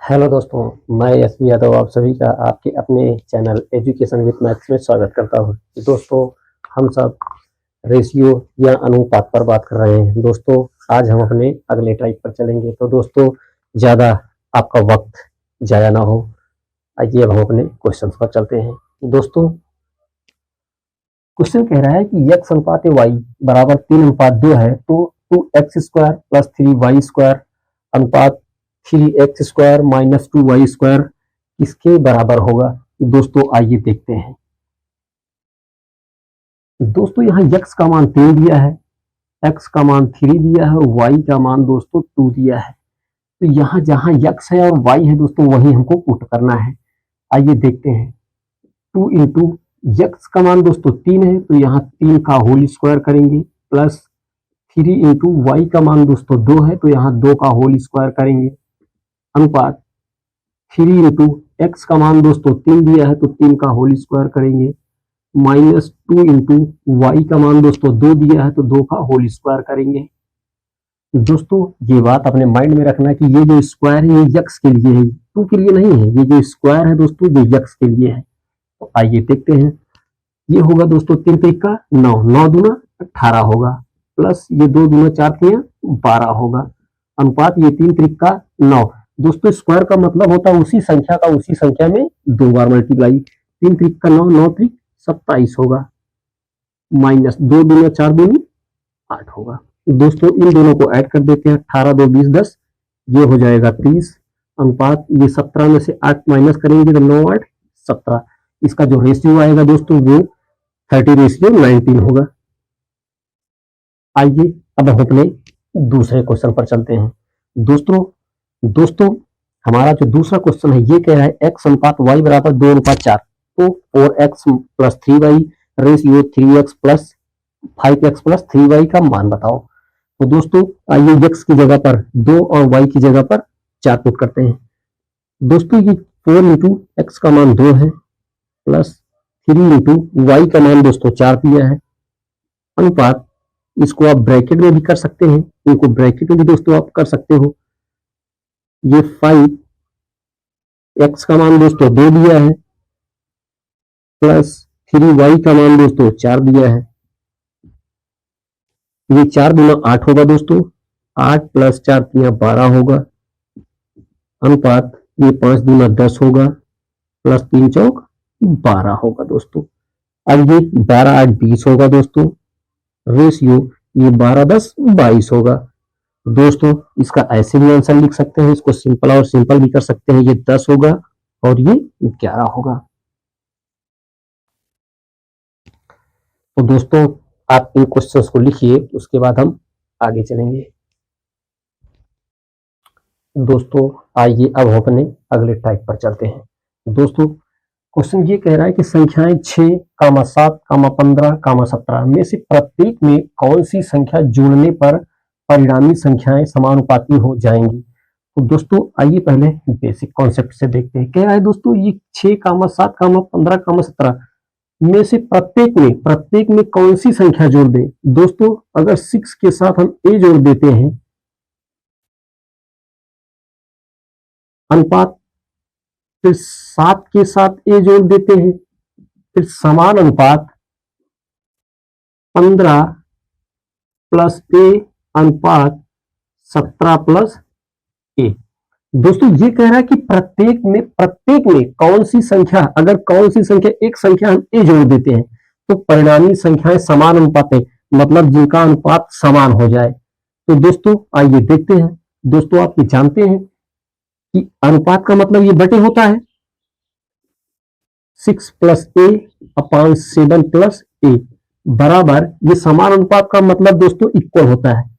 Hello दोस्तों, मैं यशवी यादव आप सभी का आपके अपने चैनल एजुकेशन विद मैथ्स में स्वागत करता हूं। दोस्तों, हम सब रेशियो या अनुपात पर बात कर रहे हैं। दोस्तों, आज हम अपने अगले टाइप पर चलेंगे। तो दोस्तों, ज़्यादा आपका वक्त ज़ाया ना हो, आइए अब हम अपने क्वेश्चन पर चलते हैं। दोस्तों, क्वेश्चन कह रहा है कि x अनुपात y बराबर 3:2 है, तो 2x² प्लस 3y² अनुपात 3x² माइनस 2y² किसके बराबर होगा। दोस्तों, आइए देखते हैं। दोस्तों, यहाँ x का मान 3 दिया है, x का मान 3 दिया है और y का मान दोस्तों 2 दिया है। तो यहाँ जहाँ x है और y है दोस्तों, वही हमको पुट करना है। आइए देखते हैं। 2 इंटू x का मान दोस्तों 3 है, तो यहाँ 3 का होल स्क्वायर करेंगे, प्लस 3 इंटू वाई का मान दोस्तों 2 है, तो यहाँ 2 का होल स्क्वायर करेंगे, अनुपात 3 इंटू एक्स का मान दोस्तों 3 दिया है, तो 3 का होल स्क्वायर करेंगे, माइनस 2 इंटू वाई का मान दोस्तों 2 दिया है, तो 2 का होल स्क्वायर करेंगे। दोस्तों, ये बात अपने माइंड में रखना कि ये जो स्क्वायर है ये यक्स के लिए है, टू के लिए नहीं है। ये जो स्क्वायर है दोस्तों, ये यक्स के लिए है। तो आइए देखते हैं। ये होगा दोस्तों 3 3 का 9, 9 दूना 18 होगा, प्लस ये 2 दूना 4 3 12 होगा, अनुपात ये 3 3 का 9। दोस्तों, स्क्वायर का मतलब होता है उसी संख्या का उसी संख्या में 2 बार मल्टीप्लाई। 3 3 का 9, 9 3 27 होगा, माइनस 2 दूना 4 दूनी 8 होगा। दोस्तों, इन दोनों को ऐड कर देते हैं। 18 2 20 10, ये हो जाएगा 30, अनुपात ये 17 में से 8 माइनस करेंगे तो 9 8 17। इसका जो रेशियो आएगा दोस्तों वो 30:19 होगा। आइए अब हम अपने दूसरे क्वेश्चन पर चलते हैं। दोस्तों, हमारा जो दूसरा क्वेश्चन है ये कह रहा है x अनुपात y बराबर 2:4, तो 4x plus 3y ratio 3x plus 5x plus 3y का मान बताओ। तो दोस्तों, आइए x की जगह पर 2 और y की जगह पर 4 पुट करते हैं। दोस्तों, ये 4 इंटू एक्स का मान 2 है, प्लस 3 इंटू वाई का मान दोस्तों 4 दिया है, अनुपात इसको आप ब्रैकेट में भी कर सकते हैं, इनको ब्रैकेट में भी दोस्तों आप कर सकते हो। ये 5 एक्स का मान दोस्तों 2 दिया है, प्लस 3 वाई का मान दोस्तों 4 दिया है। ये 4 दूना 8 होगा दोस्तों, 8 प्लस 4 3 12 होगा, अनुपात ये 5 दूना 10 होगा, प्लस 3 चौक 12 होगा दोस्तों। अब ये 12 8 20 होगा दोस्तों, रेशियो ये 12 10 22 होगा। दोस्तों, इसका ऐसे भी आंसर लिख सकते हैं, इसको सिंपल और सिंपल भी कर सकते हैं। ये 10 होगा और ये 11 होगा। तो दोस्तों, आप इन क्वेश्चंस को लिखिए, उसके बाद हम आगे चलेंगे। दोस्तों, आइए अब हम अपने अगले टाइप पर चलते हैं। दोस्तों, क्वेश्चन ये कह रहा है कि संख्याएं 6, 7, 15, 17 में से प्रत्येक में कौन सी संख्या जोड़ने पर परिणामी संख्याएं समानुपाती हो जाएंगी। तो दोस्तों, आइए पहले बेसिक कॉन्सेप्ट से देखते हैं। क्या है दोस्तों, ये 6, 7, 15, 17 में से प्रत्येक में कौन सी संख्या जोड़ दें। दोस्तों, अगर 6 के साथ हम ए जोड़ देते हैं, अनुपात, फिर 7 के साथ ए जोड़ देते हैं, फिर समान अनुपात 15 प्लस ए अनुपात 17 प्लस ए। दोस्तों, ये कह रहा है कि प्रत्येक में कौन सी संख्या, अगर कौन सी संख्या एक संख्या हम ए जोड़ देते हैं तो परिणामी संख्याएं समान अनुपात है, मतलब जिनका अनुपात समान हो जाए। तो दोस्तों, आइए देखते हैं। दोस्तों, आप ये जानते हैं कि अनुपात का मतलब ये बटे होता है 6 प्लस ए अपॉन 7 प्लस ए, बराबर ये समान अनुपात का मतलब दोस्तों इक्वल होता है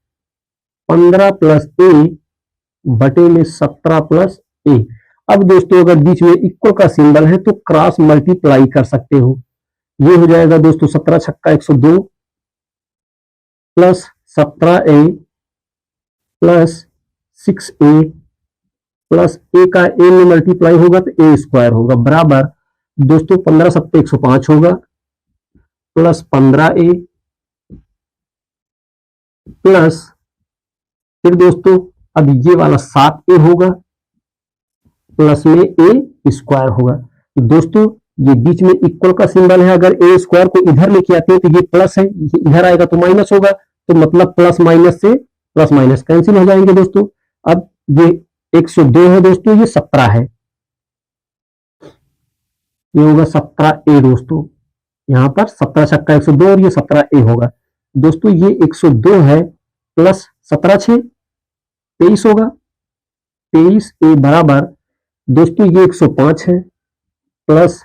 15 प्लस ए बटे में 17 प्लस ए। अब दोस्तों, अगर बीच में इक्वल का सिंबल है तो क्रॉस मल्टीप्लाई कर सकते हो। ये हो जाएगा दोस्तों 17 छक्का 102 प्लस 17 ए प्लस 6 ए प्लस ए का ए में मल्टीप्लाई होगा तो ए स्क्वायर होगा, बराबर दोस्तों 15 सत्ते 105 होगा, प्लस 15 ए प्लस, फिर दोस्तों अब ये वाला 7 ए होगा, प्लस में ए स्क्वायर होगा। दोस्तों ये बीच में इक्वल का सिंबल है, अगर ए स्क्वायर को इधर लेके आते हैं तो ये प्लस है, इधर आएगा तो माइनस होगा, तो मतलब प्लस माइनस से प्लस माइनस कैंसिल हो जाएंगे दोस्तों। अब ये 102 है दोस्तों, ये 17 है, ये होगा 17 ए दोस्तों। यहाँ पर 17 छक्का 102 और ये 17 ए होगा दोस्तों। ये 102 है प्लस 17 6 23 होगा, 23 ए बराबर दोस्तों ये 105 है प्लस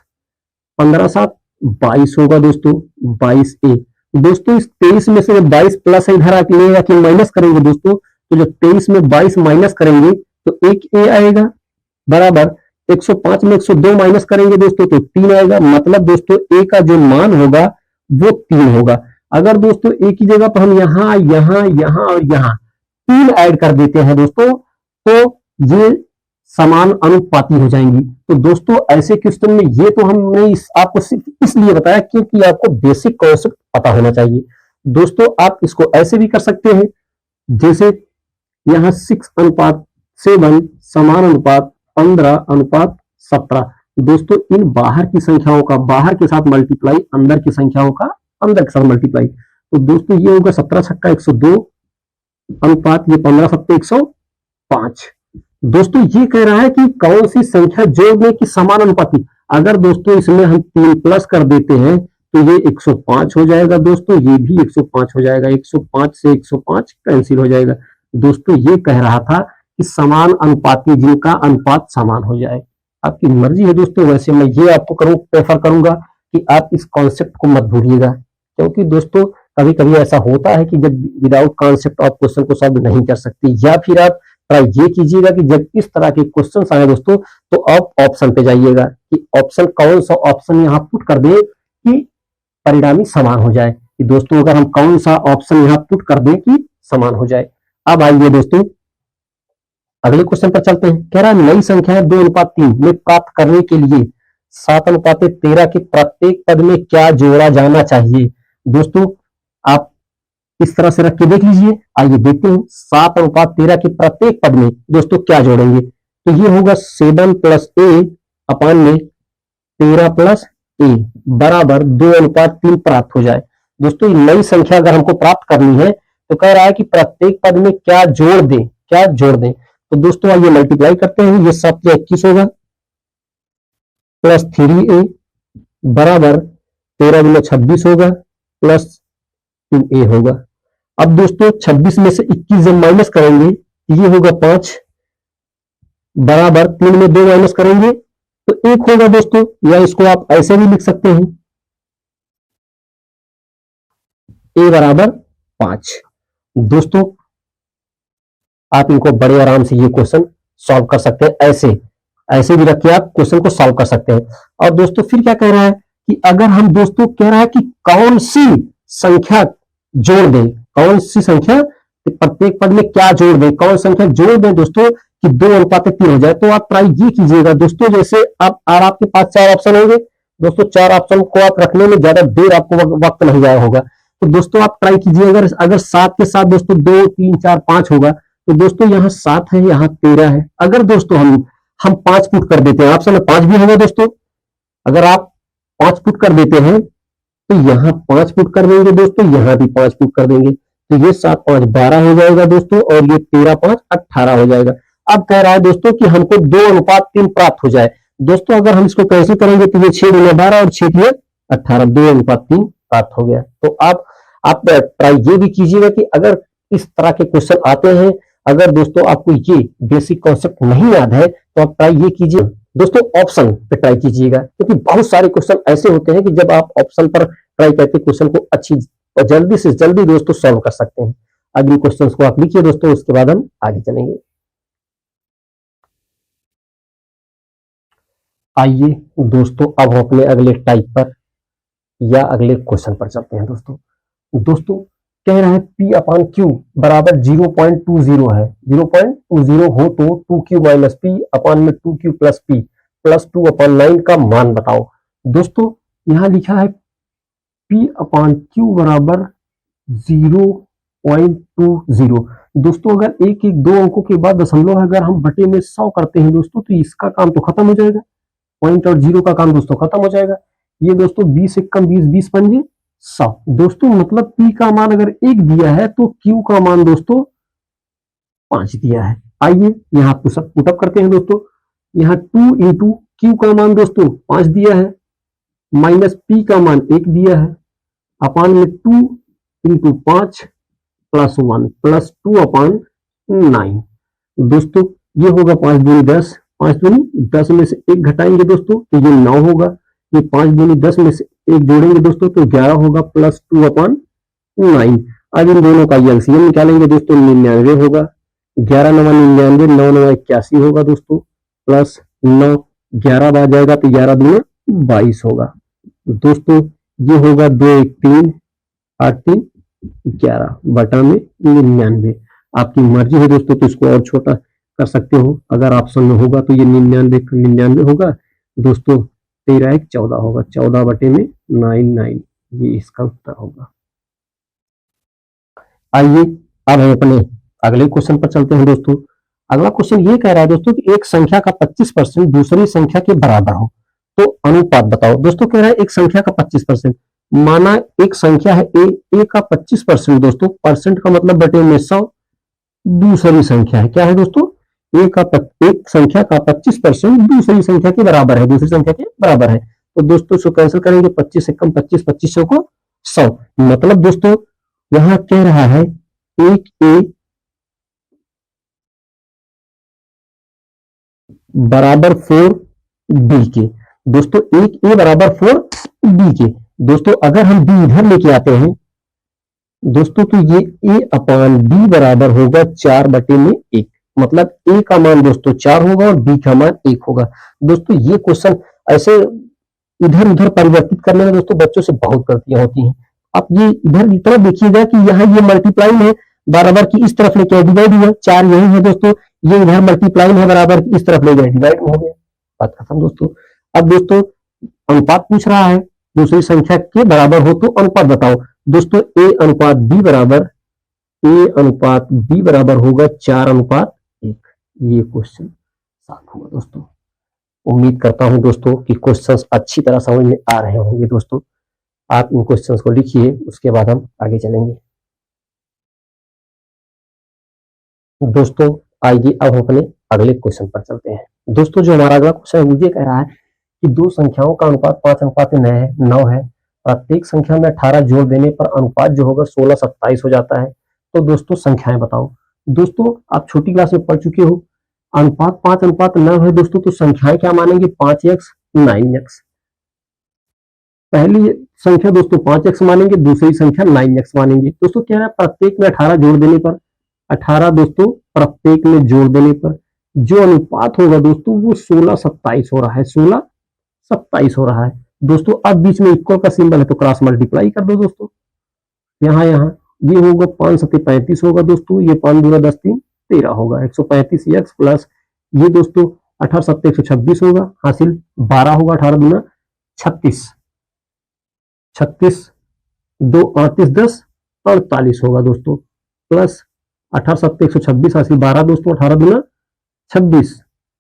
15 7 22 होगा दोस्तों, 22 ए। दोस्तों इस 23 में से 22 प्लस है, इधर आके ले आके माइनस करेंगे दोस्तों, तो जब 23 में 22 माइनस करेंगे तो एक ए आएगा बराबर 105 में 102 माइनस करेंगे दोस्तों तो 3 आएगा, मतलब दोस्तों ए का जो मान होगा वो 3 होगा। अगर दोस्तों ए की जगह पर हम यहाँ यहाँ यहाँ और यहाँ 3 ऐड कर देते हैं दोस्तों, तो ये समान अनुपाती हो जाएंगी। तो दोस्तों ऐसे क्वेश्चन में ये तो हमने आपको सिर्फ इसलिए बताया क्योंकि आपको बेसिक कॉन्सेप्ट पता होना चाहिए। दोस्तों आप इसको ऐसे भी कर सकते हैं, जैसे यहाँ 6:7 समान अनुपात 15:17। दोस्तों इन बाहर की संख्याओं का बाहर के साथ मल्टीप्लाई, अंदर की संख्याओं का अंदर के साथ मल्टीप्लाई, तो दोस्तों ये होगा 17 छक्का 102 अनुपात ये 15 7 105। दोस्तों ये कह रहा है कि कौन सी संख्या जोड़ने की समान अनुपाती। अगर दोस्तों इसमें हम 3 प्लस कर देते हैं तो ये 105 हो जाएगा दोस्तों, ये भी 105 हो जाएगा, 105 से 105 कैंसिल हो जाएगा। दोस्तों ये कह रहा था कि समान अनुपाती जिनका अनुपात समान हो जाए। आपकी मर्जी है दोस्तों, वैसे मैं ये आपको प्रेफर करूंगा कि आप इस कॉन्सेप्ट को मत भूलिएगा, क्योंकि दोस्तों कभी कभी ऐसा होता है कि जब विदाउट कॉन्सेप्ट आप क्वेश्चन को सॉल्व नहीं कर सकते, या फिर आप ट्राई ये कीजिएगा कि जब इस तरह के क्वेश्चन आए दोस्तों तो आप ऑप्शन पे जाइएगा कि ऑप्शन कौन सा ऑप्शन यहाँ पुट कर दे कि परिणामी समान हो जाए, कि दोस्तों अगर हम कौन सा ऑप्शन यहाँ पुट कर दें कि समान हो जाए। अब आइए दोस्तों अगले क्वेश्चन पर चलते हैं। कह रहा है नई संख्या 2:3 में प्राप्त करने के लिए 7:13 के प्रत्येक पद में क्या जोड़ा जाना चाहिए। दोस्तों आप इस तरह से रख के देख लीजिए। आइए देखते हैं 7:13 के प्रत्येक पद में दोस्तों क्या जोड़ेंगे। तो ये होगा 7 प्लस ए अपान में 13 प्लस ए बराबर 2:3 प्राप्त हो जाए। दोस्तों नई संख्या अगर हमको प्राप्त करनी है तो कह रहा है कि प्रत्येक पद में क्या जोड़ दें, क्या जोड़ दें। तो दोस्तों आइए मल्टीप्लाई करते हैं, ये 7 से 21 होगा प्लस 3a बराबर 13 गुना 26 होगा प्लस 2a होगा। अब दोस्तों 26 में से 21 जब माइनस करेंगे ये होगा 5 बराबर 3 में 2 माइनस करेंगे तो 1 होगा दोस्तों, या इसको आप ऐसे भी लिख सकते हैं a बराबर 5। दोस्तों आप इनको बड़े आराम से ये क्वेश्चन सॉल्व कर सकते हैं, ऐसे ऐसे भी रख के आप क्वेश्चन को सॉल्व कर सकते हैं। और दोस्तों फिर क्या कह रहा है कि अगर हम दोस्तों कह रहा है कि कौन सी संख्या जोड़ दें, कौन सी संख्या प्रत्येक पद में क्या जोड़ दें, कौन संख्या जोड़ दें दोस्तों कि 2:3 हो जाए। तो आप ट्राई ये कीजिएगा दोस्तों, जैसे आप आपके पास 4 ऑप्शन होंगे दोस्तों, 4 ऑप्शन को आप रखने में ज्यादा देर आपको वक्त नहीं जाया होगा। तो दोस्तों आप ट्राई कीजिए, अगर 7 के साथ दोस्तों 2 3 4 5 होगा तो दोस्तों यहाँ 7 है, यहाँ 13 है। अगर दोस्तों हम 5 पुट कर देते हैं, ऑप्शन में 5 भी होगा दोस्तों, अगर आप 5 पुट कर देते हैं तो यहाँ 5 पुट कर देंगे दोस्तों, यहाँ भी 5 पुट कर देंगे, तो ये 7 5 12 हो जाएगा दोस्तों, और ये 13 5 18 हो जाएगा। अब कह रहा है दोस्तों कि हमको 2:3 प्राप्त हो जाए। दोस्तों अगर हम इसको कैसे करेंगे तो ये 6 गुना 12 और 6 दिए 18, 2:3 प्राप्त हो गया। तो आप ट्राई ये भी कीजिएगा कि अगर इस तरह के क्वेश्चन आते हैं, अगर दोस्तों आपको ये बेसिक कॉन्सेप्ट नहीं याद है तो आप ट्राई ये कीजिए दोस्तों, ऑप्शन पे ट्राई कीजिएगा, क्योंकि बहुत सारे क्वेश्चन ऐसे होते हैं कि जब आप ऑप्शन पर ट्राई करके क्वेश्चन को अच्छी और जल्दी से जल्दी दोस्तों सॉल्व कर सकते हैं। अगले क्वेश्चन को आप लिखिए दोस्तों, उसके बाद हम आगे चलेंगे। आइए दोस्तों अब हम अपने अगले टाइप पर या अगले क्वेश्चन पर चलते हैं। दोस्तों कह रहा है P/Q बराबर 0.20 है, 0.20 हो तो 2Q माइनस P अपान में 2Q प्लस P प्लस 2/9 का मान बताओ। दोस्तों यहां लिखा है P/Q बराबर 0.20। दोस्तों अगर एक एक दो अंकों के बाद दशमलव अगर हम बटे में 100 करते हैं दोस्तों, तो इसका काम तो खत्म हो जाएगा, पॉइंट और जीरो का काम दोस्तों खत्म हो जाएगा। ये दोस्तों 20 एकम 20, 20 पंजे 100। दोस्तों मतलब P का मान अगर 1 दिया है तो Q का मान दोस्तों 5 दिया है। आइए यहाँ पुटअप करते हैं दोस्तों। यहाँ 2 इंटू Q का मान दोस्तों 5 दिया है, माइनस P का मान 1 दिया है, अपान में 2 इंटू 5 प्लस 1 प्लस 2 अपान 9। दोस्तों ये होगा 5 दूनी 10, 5 दूनी 10 में से 1 घटाएंगे दोस्तों तो ये 9 होगा। ये 5 दूनी 10 में से 1 जोड़ेंगे दोस्तों तो 11 होगा, प्लस 2 अपान 9। अब इन दोनों का एलसीएम निकालेंगे दोस्तों, 99 होगा। 11 9 99, 9 9 81 होगा दोस्तों, प्लस 9 11 आ जाएगा तो 11 दूनी 22 होगा दोस्तों। ये होगा 2 1 3 8 3 11 बटा में 99। आपकी मर्जी है दोस्तों, तो इसको और छोटा कर सकते हो, अगर ऑप्शन में होगा तो ये 99 होगा दोस्तों, 13 1 14 होगा, 14 बटे में 99, ये इसका उत्तर होगा। आइए अब हम अपने अगले क्वेश्चन पर चलते हैं दोस्तों। अगला क्वेश्चन ये कह रहा है दोस्तों कि एक संख्या का 25% दूसरी संख्या के बराबर हो तो अनुपात बताओ। दोस्तों कह रहा है एक संख्या का 25%, माना एक संख्या है ए का 25% दोस्तों, परसेंट का मतलब बटे में 100, दूसरी संख्या है क्या है दोस्तों, एक संख्या का 25% दूसरी संख्या के बराबर है, दूसरी संख्या के बराबर है। तो दोस्तों इसको कैंसिल करेंगे, 25 से कम 25, 25 को 100। मतलब दोस्तों यहां कह रहा है एक ए बराबर 4 बी के। दोस्तों एक ए बराबर 4 बी के। दोस्तों अगर हम बी इधर लेके आते हैं दोस्तों तो ये ए अपान बी बराबर होगा 4 बटे में 1, मतलब ए का मान दोस्तों 4 होगा और बी का मान 1 होगा। दोस्तों ये क्वेश्चन ऐसे इधर उधर परिवर्तित करने में दोस्तों बच्चों से बहुत गलतियां होती हैं। आप ये इधर इतना देखिएगा कि यहाँ ये मल्टीप्लाई है, बराबर की इस तरफ लेके डिवाइड हुआ, 4 यही है दोस्तों, ये इधर मल्टीप्लाई है, बराबर की इस तरफ ले गए डिवाइड हो गया, बात खत्म दोस्तों। अब दोस्तों अनुपात पूछ रहा है, दूसरी संख्या के बराबर हो तो अनुपात बताओ। दोस्तों ए अनुपात बी बराबर होगा 4 अनुपात 1। ये क्वेश्चन साफ हुआ दोस्तों। उम्मीद करता हूं दोस्तों कि क्वेश्चंस अच्छी तरह समझ में आ रहे होंगे दोस्तों। आप इन क्वेश्चंस को लिखिए, उसके बाद हम आगे चलेंगे दोस्तों। आइए अब हम अपने अगले क्वेश्चन पर चलते हैं दोस्तों। जो हमारा अगला क्वेश्चन है वो ये कह रहा है कि दो संख्याओं का अनुपात 5:9 है, प्रत्येक संख्या में 18 जोड़ देने पर अनुपात जो होगा 16:27 हो जाता है। तो दोस्तों संख्याएं बताओ। दोस्तों आप छोटी क्लास में पढ़ चुके हो, अनुपात 5:9 है दोस्तों, तो संख्याएं क्या मानेंगे, 5x 9x। पहली संख्या दोस्तों 5x मानेंगे, दूसरी संख्या 9x मानेंगे। दोस्तों कह रहा है प्रत्येक में 18 जोड़ देने पर, 18 दोस्तों प्रत्येक में जोड़ देने पर जो अनुपात होगा दोस्तों वो 16:27 हो रहा है, 16:27 हो रहा है दोस्तों। अब बीच में इक्वल का सिंबल है तो क्रॉस मल्टीप्लाई कर दो दोस्तों, यहाँ ये होगा 5 7 35 होगा दोस्तों, ये 5 दूना 10 3 13 होगा, 135x प्लस ये दोस्तों 18 7 126 होगा, हासिल 12 होगा, 18 दूना 36, 36 2 38 10 48 होगा दोस्तों, प्लस 18 7 126 हासिल 12 दोस्तों, 18 दूना 26,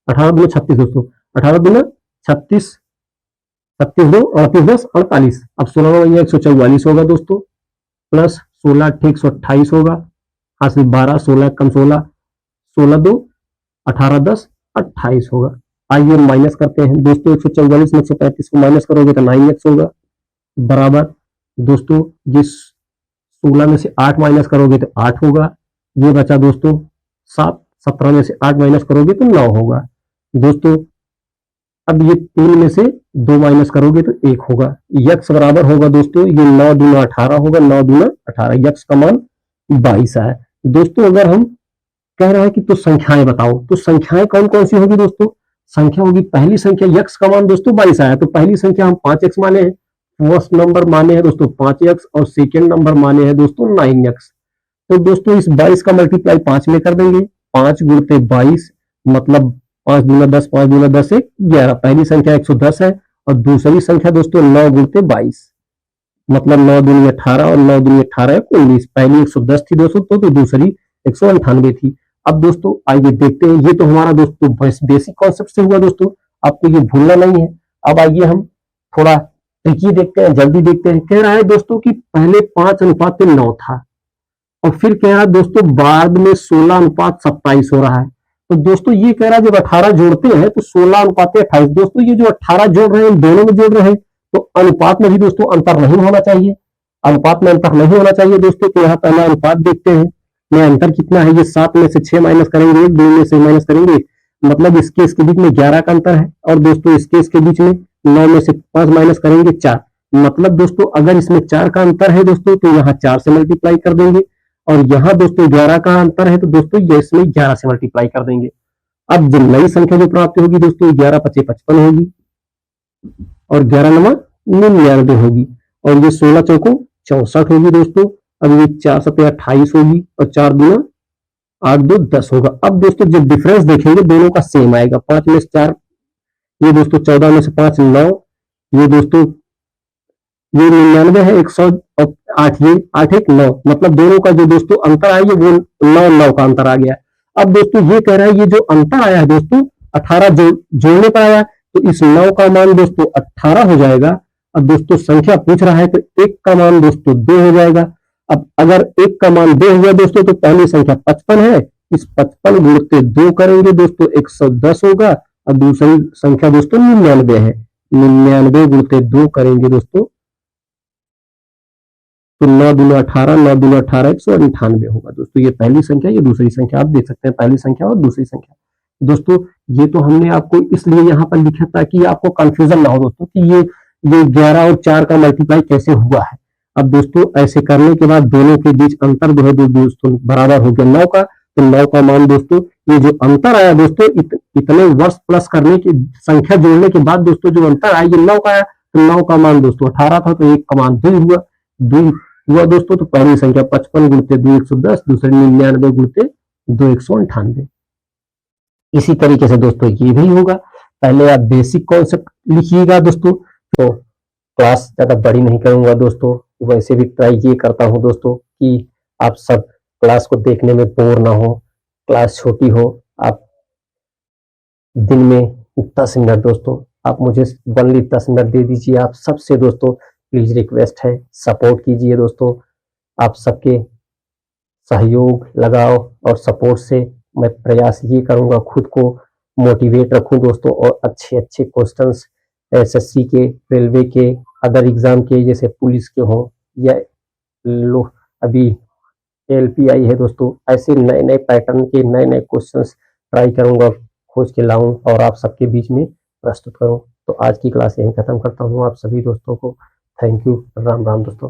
18 दूना 36 दोस्तों, 18 दूना 36, 37 2 38 10 48। अब 16 144 होगा दोस्तों, प्लस 16 8 128 होगा, हासिल 12, 16 कम 16, 16 2 18 10 28 होगा। आइए माइनस करते हैं दोस्तों, 144 में 135 को माइनस करोगे तो 9x होगा, बराबर दोस्तों जिस 16 में से 8 माइनस करोगे तो 8 होगा, ये बचा दोस्तों 7, 17 में से 8 माइनस करोगे तो 9 होगा दोस्तों। अब ये 3 में से 2 माइनस करोगे तो 1 होगा, यक्स बराबर होगा दोस्तों, ये 9 दूना 18 होगा, 9 दूना 18, यक्स का मान 22 है दोस्तों। अगर हम कह रहा है कि तो संख्याएं बताओ, तो संख्याएं कौन कौन सी होगी दोस्तों, संख्या होगी पहली संख्या यक्स का मान दोस्तों 22 आया, तो पहली संख्या हम 5x माने हैं, फर्स्ट नंबर माने हैं दोस्तों 5x और सेकेंड नंबर माने हैं दोस्तों 9x। तो दोस्तों इस 22 का मल्टीप्लाई 5 में कर देंगे, 5 गुणते 22 मतलब 5 दूना 10, 5 दूना 10 1 11। पहली संख्या 110 है और दूसरी संख्या दोस्तों 9 गुणते 22 मतलब 9 दूनी 18 और 9 दूनी 18 19। पहली 110 थी दोस्तों तो दूसरी 198 थी। अब दोस्तों आइए देखते हैं, ये तो हमारा दोस्तों बेसिक कॉन्सेप्ट से हुआ दोस्तों, आपको ये भूलना नहीं है। अब आइए हम थोड़ा ट्रिकी देखते हैं, जल्दी देखते हैं। कह रहा है दोस्तों कि पहले 5:9 था और फिर कह रहा है दोस्तों बाद में 16:27 हो रहा है। तो दोस्तों ये कह रहा है जब 18 जोड़ते हैं तो 16:28। दोस्तों ये जो 18 जोड़ रहे हैं दोनों में जोड़ रहे हैं तो अनुपात में भी दोस्तों अंतर नहीं होना चाहिए, अनुपात में अंतर नहीं होना चाहिए दोस्तों। तो यहाँ पहला अनुपात देखते हैं, में अंतर कितना है, ये 7 में से 6 माइनस करेंगे, 2 में से माइनस करेंगे, मतलब इसके बीच में 11 का अंतर है। और दोस्तों इसके बीच में 9 में से 5 माइनस करेंगे 4, मतलब दोस्तों अगर इसमें 4 का अंतर है दोस्तों तो यहाँ 4 से मल्टीप्लाई कर देंगे, और यहाँ दोस्तों 11 का अंतर है तो दोस्तों ये इसमें 11 से मल्टीप्लाई कर देंगे। अब जो नई संख्या जो प्राप्त होगी दोस्तों 11 पचे 55 होगी और 11 नवा 99 होगी, और ये 16 चौको 64 होगी दोस्तों। अब ये 4 सते 28 होगी और 4 दूना 8 2 10 होगा। अब दोस्तों जब डिफरेंस देखेंगे दोनों का सेम आएगा, 5 में से 4, ये दोस्तों 14 में से 5 9, ये दोस्तों ये 99 है 108, ये 8 1 9, मतलब दोनों का जो दोस्तों अंतर आया वो 9 का अंतर आ गया। अब दोस्तों ये कह रहा है ये जो अंतर आया है दोस्तों 18 जोड़ने पर आया, तो इस 9 का मान दोस्तों 18 हो जाएगा। अब दोस्तों संख्या पूछ रहा है तो 1 का मान दोस्तों 2 हो जाएगा। अब अगर 1 का मान 2 हो गया दोस्तों तो पहली संख्या 55 है, इस 55 गुणते 2 करेंगे दोस्तों 110 होगा। और दूसरी संख्या दोस्तों 99 है, 99 गुणते 2 करेंगे दोस्तों तो 9 दूना 18, 9 दूना 18, 198 होगा दोस्तों। ये पहली संख्या, ये दूसरी संख्या, आप देख सकते हैं पहली संख्या और दूसरी संख्या। दोस्तों ये तो हमने आपको इसलिए यहाँ पर लिखा ताकि आपको कंफ्यूजन ना हो दोस्तों कि ये 11 और 4 का मल्टीप्लाई कैसे हुआ है। अब दोस्तों ऐसे करने के बाद दोनों के बीच अंतर जो है दोस्तों बराबर हो गया 9 का, तो 9 का मान दोस्तों ये जो अंतर आया दोस्तों इतने वर्ष प्लस करने की संख्या जोड़ने के बाद दोस्तों जो अंतर आया ये 9 का आया, तो 9 का मान दोस्तों 18 था, तो 1 का मान 2 हुआ, 2 हुआ दोस्तों। तो पहली संख्या 55 गुणते 2 110, दूसरी 99 गुणते 2 198। इसी तरीके से दोस्तों ये भी होगा। पहले आप बेसिक कॉन्सेप्ट लिखिएगा दोस्तों, तो क्लास ज्यादा बड़ी नहीं करूंगा दोस्तों, वैसे भी ट्राई ये करता हूं दोस्तों कि आप सब क्लास को देखने में बोर ना हो, क्लास छोटी हो। आप दिन में 10 मिनट दोस्तों आप मुझे ओनली 10 मिनट दे दीजिए। आप सबसे दोस्तों प्लीज रिक्वेस्ट है, सपोर्ट कीजिए दोस्तों। आप सबके सहयोग लगाओ और सपोर्ट से मैं प्रयास ये करूंगा खुद को मोटिवेट रखूं दोस्तों, और अच्छे अच्छे क्वेश्चंस एसएससी के, रेलवे के, अदर एग्जाम के जैसे पुलिस के हो या लो अभी एलपीआई है दोस्तों, ऐसे नए नए पैटर्न के नए नए क्वेश्चंस ट्राई करूंगा, खोज के लाऊं और आप सबके बीच में प्रस्तुत करूं। तो आज की क्लास यहीं खत्म करता हूं। आप सभी दोस्तों को थैंक यू, राम राम दोस्तों।